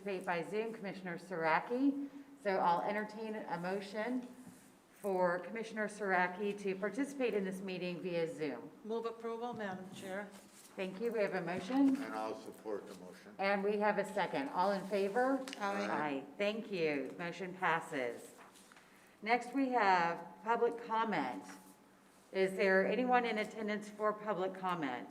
participate by Zoom, Commissioner Saraki. So I'll entertain a motion for Commissioner Saraki to participate in this meeting via Zoom. Move approval, Madam Chair. Thank you. We have a motion. And I'll support the motion. And we have a second. All in favor? Aye. Aye. Thank you. Motion passes. Next, we have public comment. Is there anyone in attendance for public comment?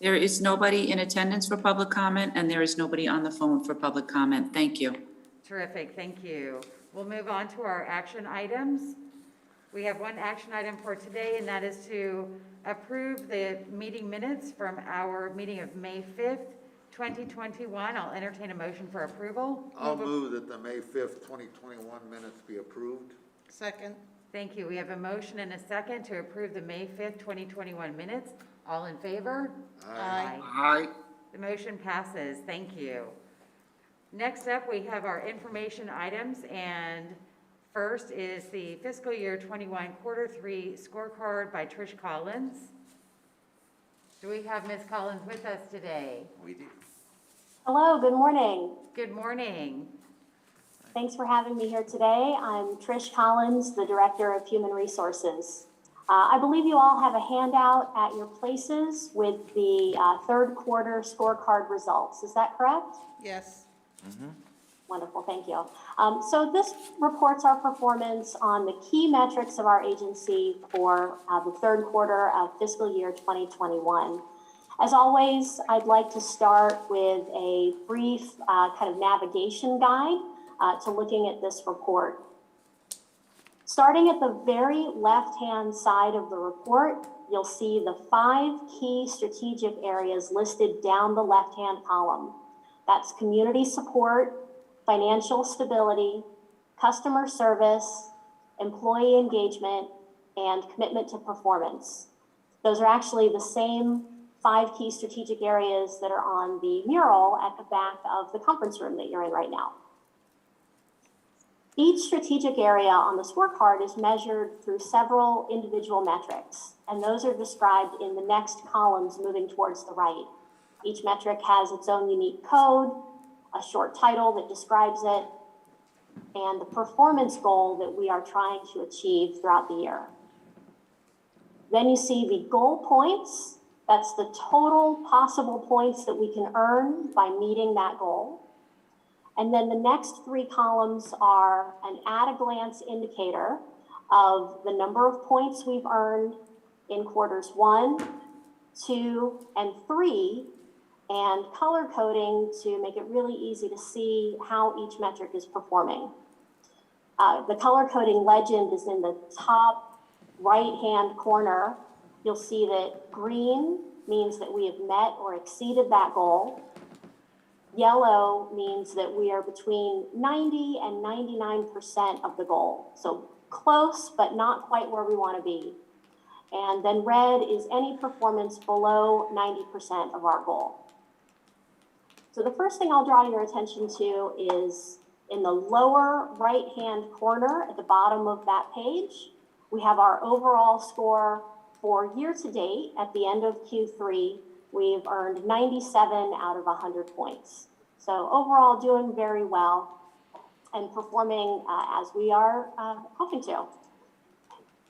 There is nobody in attendance for public comment, and there is nobody on the phone for public comment. Thank you. Terrific. Thank you. We'll move on to our action items. We have one action item for today, and that is to approve the meeting minutes from our meeting of May 5th, 2021. I'll entertain a motion for approval. I'll move that the May 5th, 2021 minutes be approved. Second. Thank you. We have a motion and a second to approve the May 5th, 2021 minutes. All in favor? Aye. Aye. The motion passes. Thank you. Next up, we have our information items, and first is the fiscal year 21 quarter 3 scorecard by Trish Collins. Do we have Ms. Collins with us today? We do. Hello, good morning. Good morning. Thanks for having me here today. I'm Trish Collins, the Director of Human Resources. I believe you all have a handout at your places with the third quarter scorecard results. Is that correct? Yes. Wonderful, thank you. So this reports our performance on the key metrics of our agency for the third quarter of fiscal year 2021. As always, I'd like to start with a brief kind of navigation guide to looking at this report. Starting at the very left-hand side of the report, you'll see the 5 key strategic areas listed down the left-hand column. That's community support, financial stability, customer service, employee engagement, and commitment to performance. Those are actually the same 5 key strategic areas that are on the mural at the back of the conference room that you're in right now. Each strategic area on the scorecard is measured through several individual metrics, and those are described in the next columns moving towards the right. Each metric has its own unique code, a short title that describes it, and the performance goal that we are trying to achieve throughout the year. Then you see the goal points. That's the total possible points that we can earn by meeting that goal. And then the next 3 columns are an at-a-glance indicator of the number of points we've earned in quarters 1, 2, and 3, and color coding to make it really easy to see how each metric is performing. The color coding legend is in the top right-hand corner. You'll see that green means that we have met or exceeded that goal. Yellow means that we are between 90 and 99% of the goal. So close, but not quite where we want to be. And then red is any performance below 90% of our goal. So the first thing I'll draw your attention to is in the lower right-hand corner at the bottom of that page, we have our overall score for year-to-date at the end of Q3. We've earned 97 out of 100 points. So overall, doing very well and performing as we are hoping to.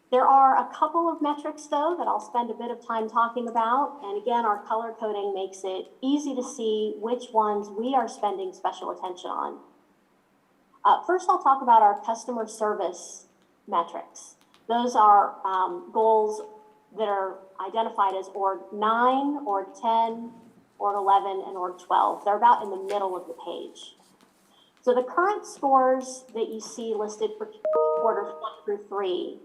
There are a couple of metrics, though, that I'll spend a bit of time talking about. And again, our color coding makes it easy to see which ones we are spending special attention on. First, I'll talk about our customer service metrics. Those are goals that are identified as org 9, org 10, org 11, and org 12. They're about in the middle of the page. So the current scores that you see listed for quarters 1 through 3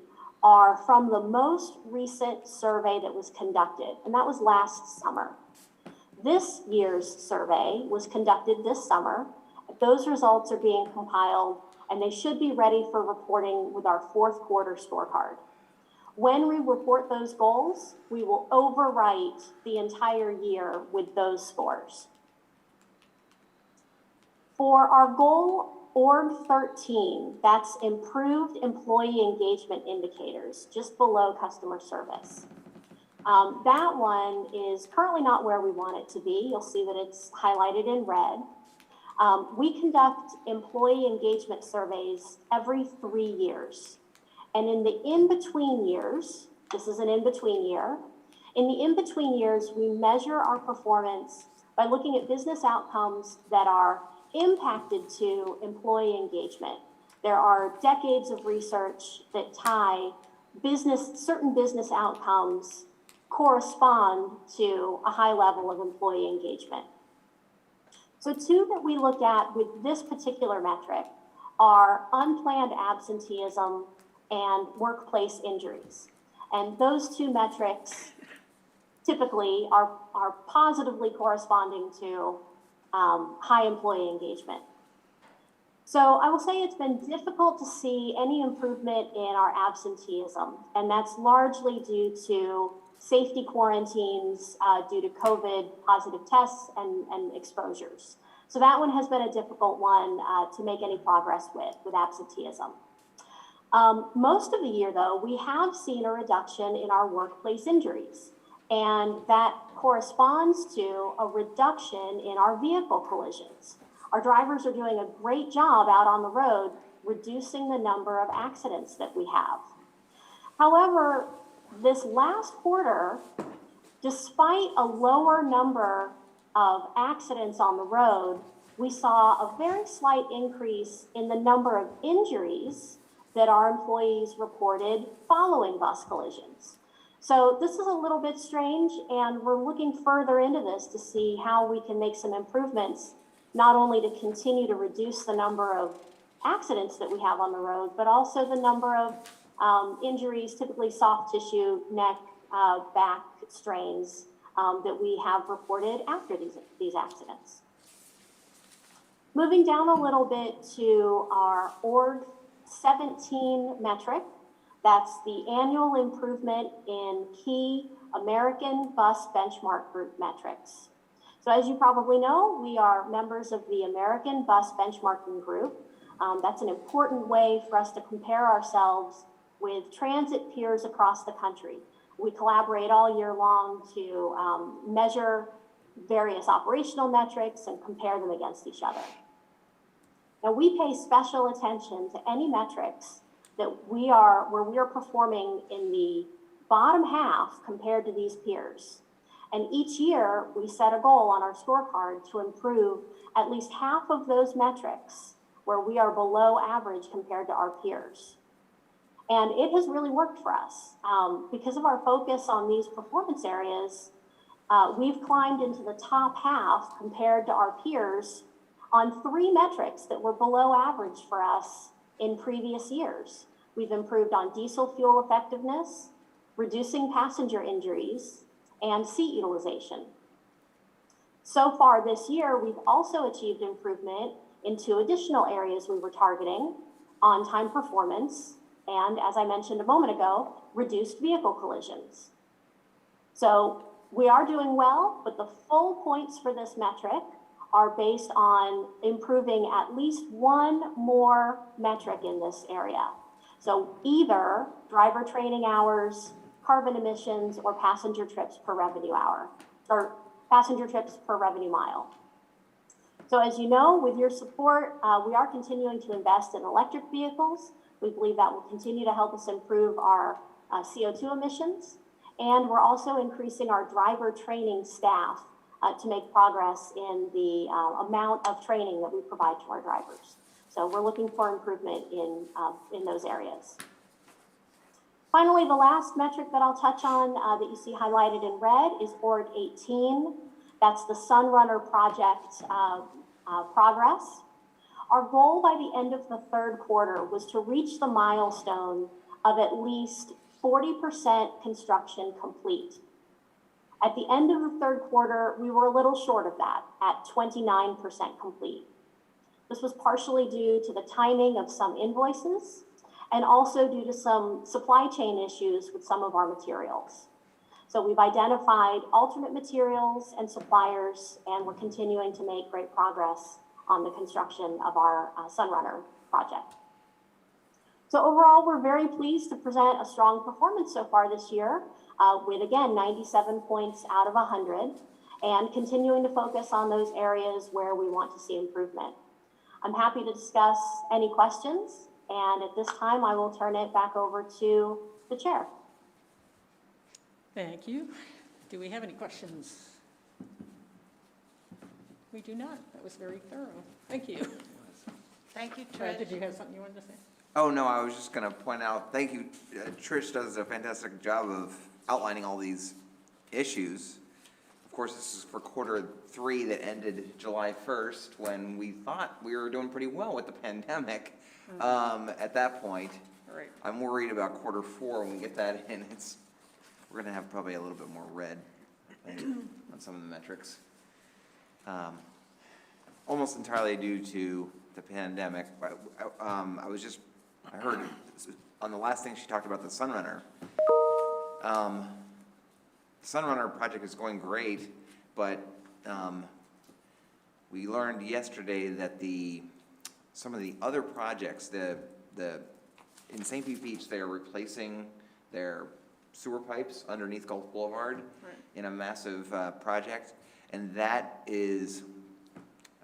are from the most recent survey that was conducted, and that was last summer. This year's survey was conducted this summer. Those results are being compiled, and they should be ready for reporting with our 4th quarter scorecard. When we report those goals, we will overwrite the entire year with those scores. For our goal org 13, that's improved employee engagement indicators, just below customer service. That one is currently not where we want it to be. You'll see that it's highlighted in red. We conduct employee engagement surveys every 3 years. And in the in-between years, this is an in-between year, in the in-between years, we measure our performance by looking at business outcomes that are impacted to employee engagement. There are decades of research that tie certain business outcomes correspond to a high level of employee engagement. So two that we look at with this particular metric are unplanned absenteeism and workplace injuries. And those two metrics typically are positively corresponding to high employee engagement. So I will say it's been difficult to see any improvement in our absenteeism, and that's largely due to safety quarantines due to COVID positive tests and exposures. So that one has been a difficult one to make any progress with absenteeism. Most of the year, though, we have seen a reduction in our workplace injuries, and that corresponds to a reduction in our vehicle collisions. Our drivers are doing a great job out on the road, reducing the number of accidents that we have. However, this last quarter, despite a lower number of accidents on the road, we saw a very slight increase in the number of injuries that our employees reported following bus collisions. So this is a little bit strange, and we're looking further into this to see how we can make some improvements, not only to continue to reduce the number of accidents that we have on the road, but also the number of injuries, typically soft tissue, neck, back strains that we have reported after these accidents. Moving down a little bit to our Org 17 metric, that's the annual improvement in key American Bus Benchmark Group metrics. So as you probably know, we are members of the American Bus Benchmarking Group. That's an important way for us to compare ourselves with transit peers across the country. We collaborate all year long to measure various operational metrics and compare them against each other. Now, we pay special attention to any metrics that where we are performing in the bottom half compared to these peers. And each year, we set a goal on our scorecard to improve at least half of those metrics where we are below average compared to our peers. And it has really worked for us. Because of our focus on these performance areas, we've climbed into the top half compared to our peers on 3 metrics that were below average for us in previous years. We've improved on diesel fuel effectiveness, reducing passenger injuries, and seat utilization. So far this year, we've also achieved improvement in 2 additional areas we were targeting: on-time performance, and as I mentioned a moment ago, reduced vehicle collisions. So we are doing well, but the full points for this metric are based on improving at least 1 more metric in this area. So either driver training hours, carbon emissions, or passenger trips per revenue hour, or passenger trips per revenue mile. So as you know, with your support, we are continuing to invest in electric vehicles. We believe that will continue to help us improve our CO2 emissions. And we're also increasing our driver training staff to make progress in the amount of training that we provide to our drivers. So we're looking for improvement in those areas. Finally, the last metric that I'll touch on that you see highlighted in red is Org 18. That's the Sunrunner project progress. Our goal by the end of the 3rd quarter was to reach the milestone of at least 40% construction complete. At the end of the 3rd quarter, we were a little short of that at 29% complete. This was partially due to the timing of some invoices and also due to some supply chain issues with some of our materials. So we've identified alternate materials and suppliers, and we're continuing to make great progress on the construction of our Sunrunner project. So overall, we're very pleased to present a strong performance so far this year. with again 97 points out of 100, and continuing to focus on those areas where we want to see improvement. I'm happy to discuss any questions, and at this time I will turn it back over to the chair. Thank you. Do we have any questions? We do not. That was very thorough. Thank you. Thank you, Did Trish. you have something you wanted to say? Oh, no, I was just going to point out, thank you. Trish does a fantastic job of outlining all these issues. Of course, this is for Q3 that ended July 1st, when we thought we were doing pretty well with the pandemic at that point. All right. I'm worried about Q4 when we get that in. We're going to have probably a little bit more red, I think, on some of the metrics. Almost entirely due to the pandemic. I heard on the last thing she talked about the Sunrunner. The Sunrunner project is going great, but we learned yesterday that some of the other projects, in St. Pete Beach, they are replacing their sewer pipes underneath Gulf Boulevard in a massive project, and that is.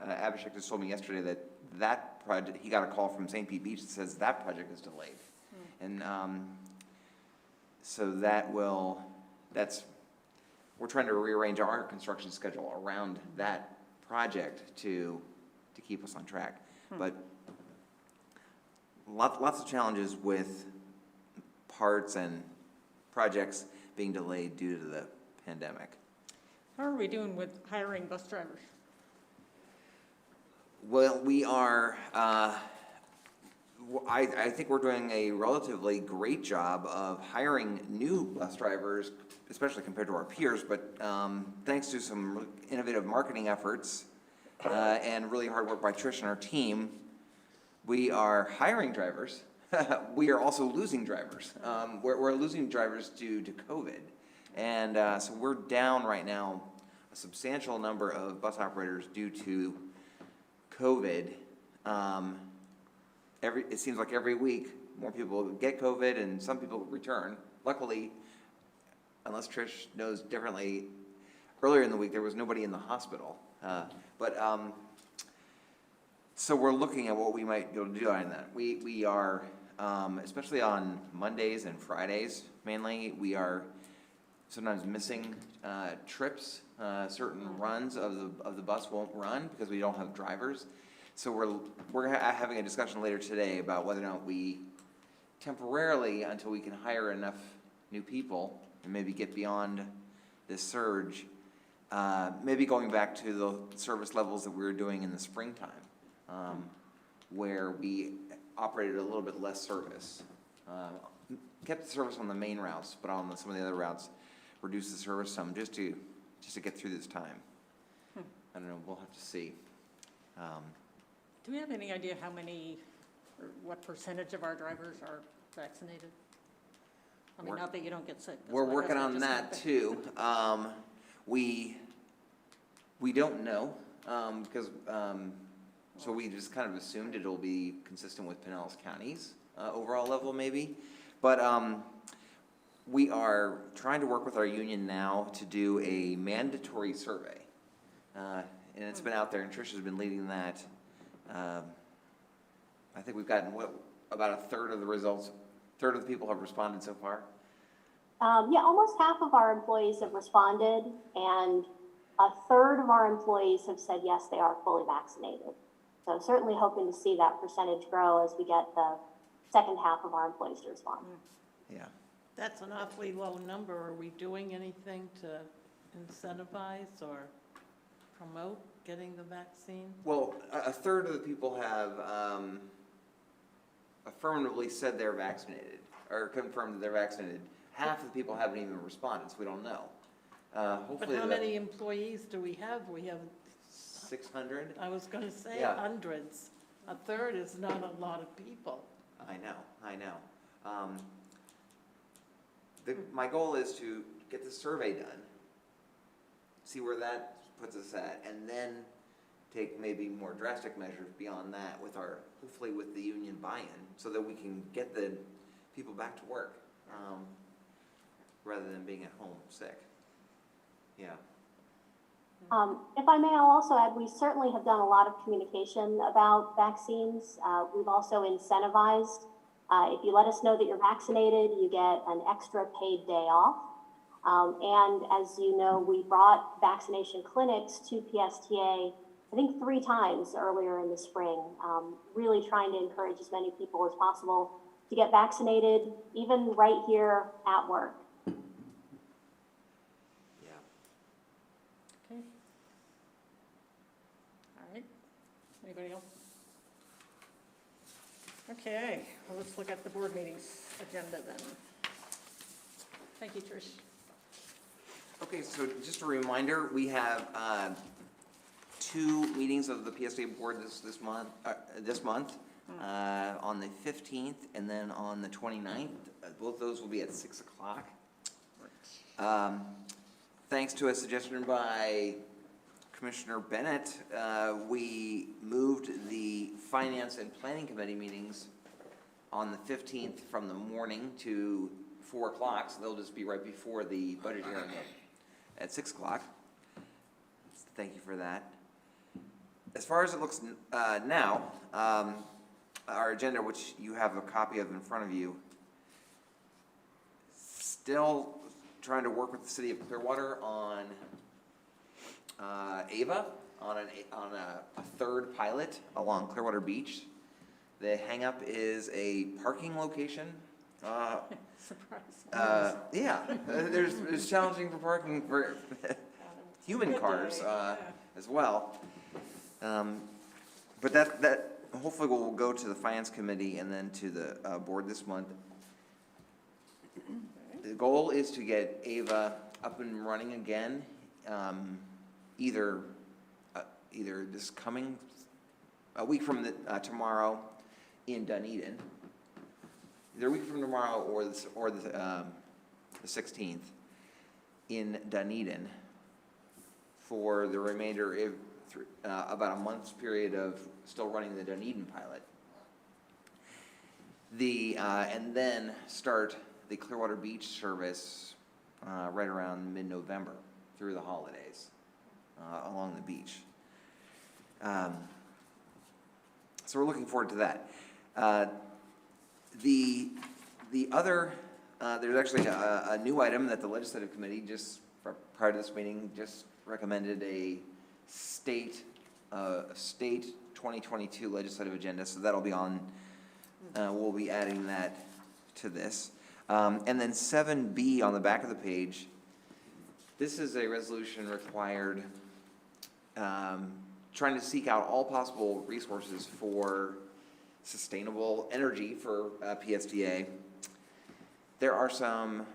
Abhishek just told me yesterday that project, he got a call from St. Pete Beach that says that project is delayed. And so we're trying to rearrange our construction schedule around that project to keep us on track. But lots of challenges with parts and projects being delayed due to the pandemic. How are we doing with hiring bus drivers? Well, we are, I think we're doing a relatively great job of hiring new bus drivers, especially compared to our peers, but thanks to some innovative marketing efforts and really hard work by Trish and our team, we are hiring drivers. We are also losing drivers. We're losing drivers due to COVID. And so we're down right now a substantial number of bus operators due to COVID. It seems like every week more people get COVID and some people return. Luckily, unless Trish knows differently, earlier in the week there was nobody in the hospital. So we're looking at what we might be able to do on that. We are, especially on Mondays and Fridays mainly, we are sometimes missing trips. Certain runs of the bus won't run because we don't have drivers. So we're having a discussion later today about whether or not we temporarily, until we can hire enough new people and maybe get beyond this surge, maybe going back to the service levels that we were doing in the springtime, where we operated a little bit less service. Kept the service on the main routes, but on some of the other routes, reduced the service some just to get through this time. I don't know, we'll have to see. Do we have any idea how many, or what percentage of our drivers are vaccinated? I mean, not that you don't get sick. that's We're my working husband on just that too. We don't know, because, so we just kind of assumed it'll be consistent with Pinellas County's overall level maybe. But we are trying to work with our union now to do a mandatory survey. And it's been out there, and Trish has been leading that. I think we've gotten, about a third of the results, third of the people have responded so far? Yeah, almost half of our employees have responded, and a third of our employees have said yes, they are fully vaccinated. So certainly hoping to see that percentage grow as we get the second half of our employees to respond. Yeah. That's an awfully low number. Are we doing anything to incentivize or promote getting the vaccine? Well, a third of the people have affirmatively said they're vaccinated, or confirmed that they're vaccinated. Half of the people haven't even responded, so we don't know. But Hopefully, how many employees do we have? We have, 600? I was gonna say Yeah. hundreds. A third is not a lot of people. I know. My goal is to get the survey done, see where that puts us at, and then take maybe more drastic measures beyond that with hopefully with the union buy-in, so that we can get the people back to work. rather than being at home sick. Yeah. If I may, I'll also add, we certainly have done a lot of communication about vaccines. We've also incentivized, if you let us know that you're vaccinated, you get an extra paid day off. And as you know, we brought vaccination clinics to PSTA, I think 3 times earlier in the spring, really trying to encourage as many people as possible to get vaccinated, even right here at work. Yeah. Okay. All right. Anybody else? Okay, well, let's look at the board meetings agenda then. Thank you, Trish. Okay, so just a reminder, we have 2 meetings of the PSA board this month, on the 15th and then on the 29th. Both those will be at 6 o'clock. Thanks to a suggestion by Commissioner Bennett, we moved the Finance and Planning Committee meetings on the 15th from the morning to 4 o'clock, so they'll just be right before the budget hearing at 6 o'clock. Thank you for that. As far as it looks now, our agenda, which you have a copy of in front of you, still trying to work with the city of Clearwater on Ava, on a third pilot along Clearwater Beach. The hangup is a parking location. Surprise. Yeah, there's challenging for parking for human cars as well. But that hopefully will go to the finance committee and then to the board this month. The goal is to get Ava up and running again, either this coming, a week from tomorrow in Dunedin, either a week from tomorrow or the 16th in Dunedin for the remainder of about a month's period of still running the Dunedin pilot. And then start the Clearwater Beach service right around mid-November through the holidays along the beach. So we're looking forward to that. The other, there's actually a new item that the legislative committee just prior to this meeting just recommended a state 2022 legislative agenda, so that'll be on, we'll be adding that to this. And then 7B on the back of the page, this is a resolution required, trying to seek out all possible resources for sustainable energy for PSTA. There are some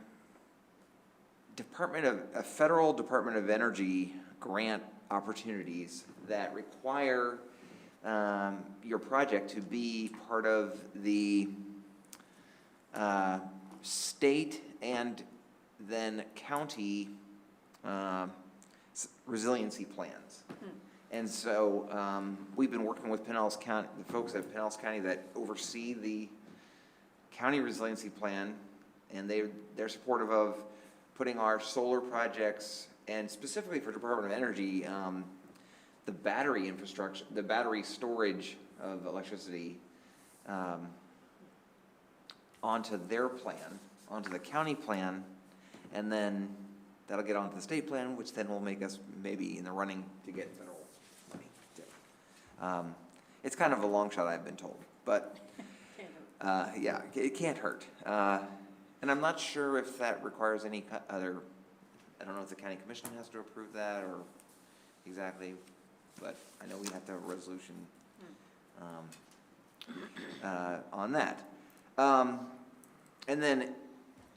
Federal Department of Energy grant opportunities that require your project to be part of the state and then county resiliency plans. And so we've been working with Pinellas County, the folks at Pinellas County that oversee the county resiliency plan, and they're supportive of putting our solar projects, and specifically for Department of Energy, the battery infrastructure, the battery storage of electricity onto their plan, onto the county plan, and then that'll get onto the state plan, which then will make us maybe in the running to get federal money too. It's kind of a long shot, I've been told, but yeah, it can't hurt. And I'm not sure if that requires any other, I don't know if the county commission has to approve that or exactly, but I know we have to have a resolution on that. And then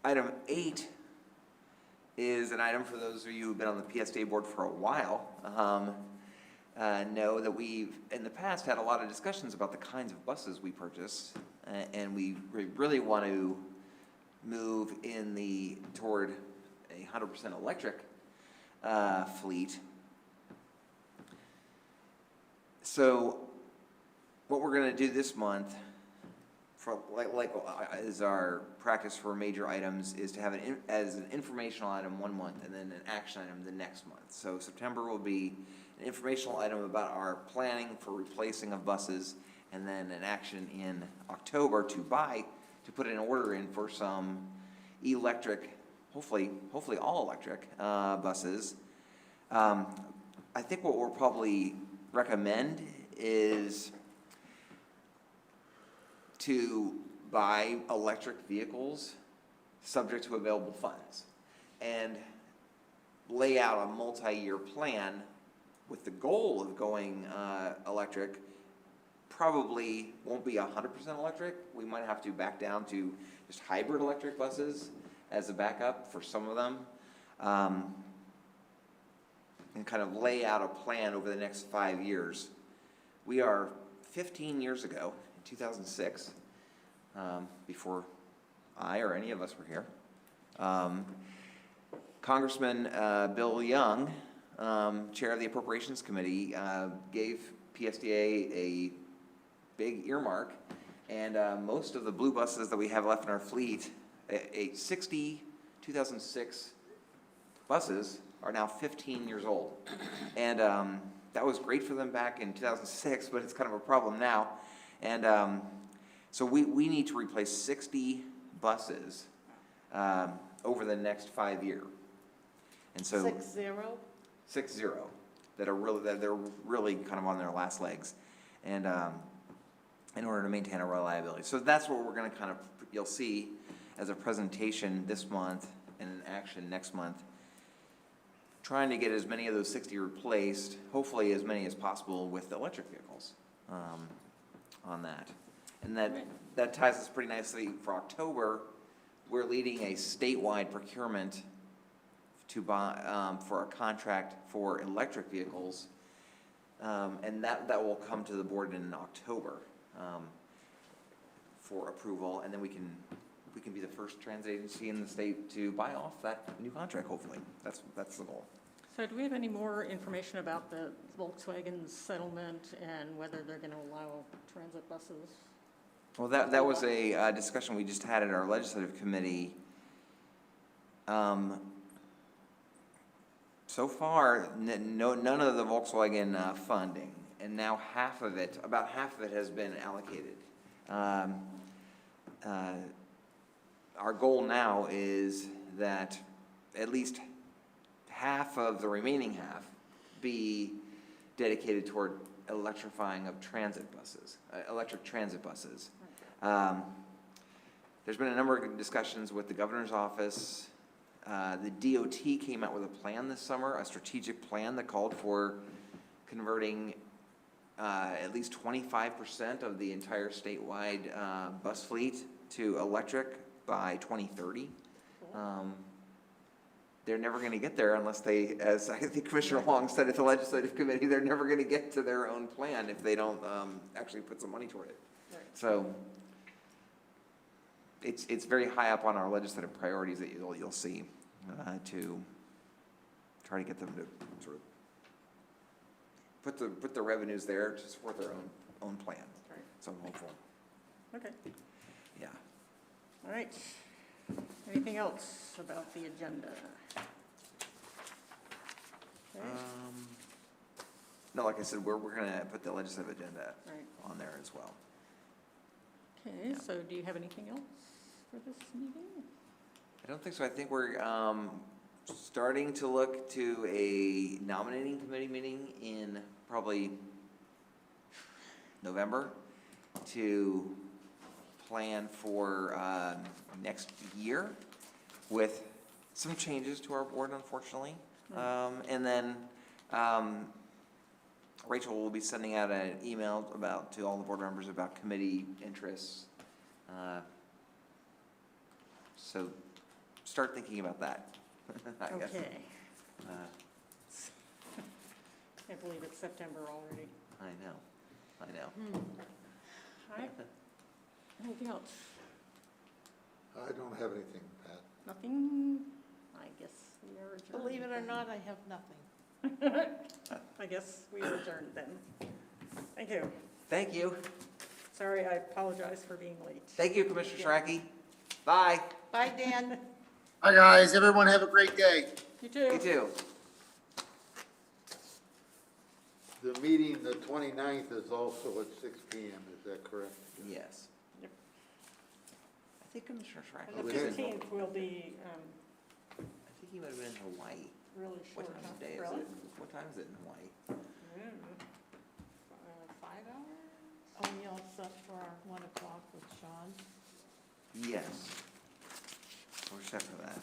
item 8 is an item for those of you who've been on the PSTA board for a while, know that we've in the past had a lot of discussions about the kinds of buses we purchase, and we really want to move toward a 100% electric fleet. So what we're going to do this month for, is our practice for major items, is to have as an informational item 1 month and then an action item the next month. So September will be an informational item about our planning for replacing of buses, and then an action in October to put an order in for some electric, hopefully all electric, buses. I think what we'll probably recommend is to buy electric vehicles subject to available funds and lay out a multi-year plan with the goal of going electric. Probably won't be 100% electric. We might have to back down to just hybrid electric buses as a backup for some of them. And kind of lay out a plan over the next 5 years. We are 15 years ago, in 2006, before I or any of us were here, Congressman Bill Young, chair of the Appropriations Committee, gave PSDA a big earmark, and most of the blue buses that we have left in our fleet, 60 2006 buses, are now 15 years old. And that was great for them back in 2006, but it's kind of a problem now. And so we need to replace 60 buses over the next 5 years. And so 60 that they're really kind of on their last legs, and in order to maintain our reliability. So that's what we're going to you'll see as a presentation this month and an action next month, trying to get as many of those 60 replaced, hopefully as many as possible with electric vehicles on that. And that ties us pretty nicely for October. We're leading a statewide procurement to buy for a contract for electric vehicles, and that will come to the board in October for approval, and then we can be the first transit agency in the state to buy off that new contract. Hopefully, that's the goal. So do we have any more information about the Volkswagen settlement and whether they're going to allow transit buses? Well, that was a discussion we just had at our legislative committee. So far, none of the Volkswagen funding, and now about half of it has been allocated. Our goal now is that at least half of the remaining half be dedicated toward electrifying of electric transit buses. There's been a number of discussions with the governor's office. The DOT came out with a plan this summer, a strategic plan that called for converting at least 25% of the entire statewide bus fleet to electric by 2030. They're never going to get there unless they, as I think Commissioner Long said at the legislative committee, they're never going to get to their own plan if they don't actually put some money toward it. Right. So it's very high up on our legislative priorities that you'll see to try to get them to sort of put the revenues there to support their own plan. Right. So I'm hopeful. Okay. Yeah. All right. Anything else about the agenda? Okay. No, like I said, we're going to put the legislative agenda Right. on there as well. Okay, Yeah. so do you have anything else for this meeting? I don't think so. I think we're starting to look to a nominating committee meeting in probably November to plan for next year with some changes to our board, unfortunately. And then Rachel will be sending out an email to all the board members about committee interests. So start thinking about that, I guess. Okay. Can't believe it's September already. I know. All right. Anything else? I don't have anything, Pat. Nothing? I guess we are adjourned. Believe it or then. not, I have nothing. I guess we are adjourned then. Thank you. Thank you. Sorry, I apologize for being late. Thank you, Commissioner Shraki. Bye. Bye, Dan. Hi, guys. Everyone have a great day. You too. You too. The meeting, the 29th, is also at 6 PM, is that correct? Yes. Yep. I think Commissioner Shraki And the was in, 15th will be I think he might have been in Hawaii. really What short. time huh? of day is Really? it? What time is it in Hawaii? 5 hours? Are we all set for our 1 o'clock with Sean? Yes. We're set for that.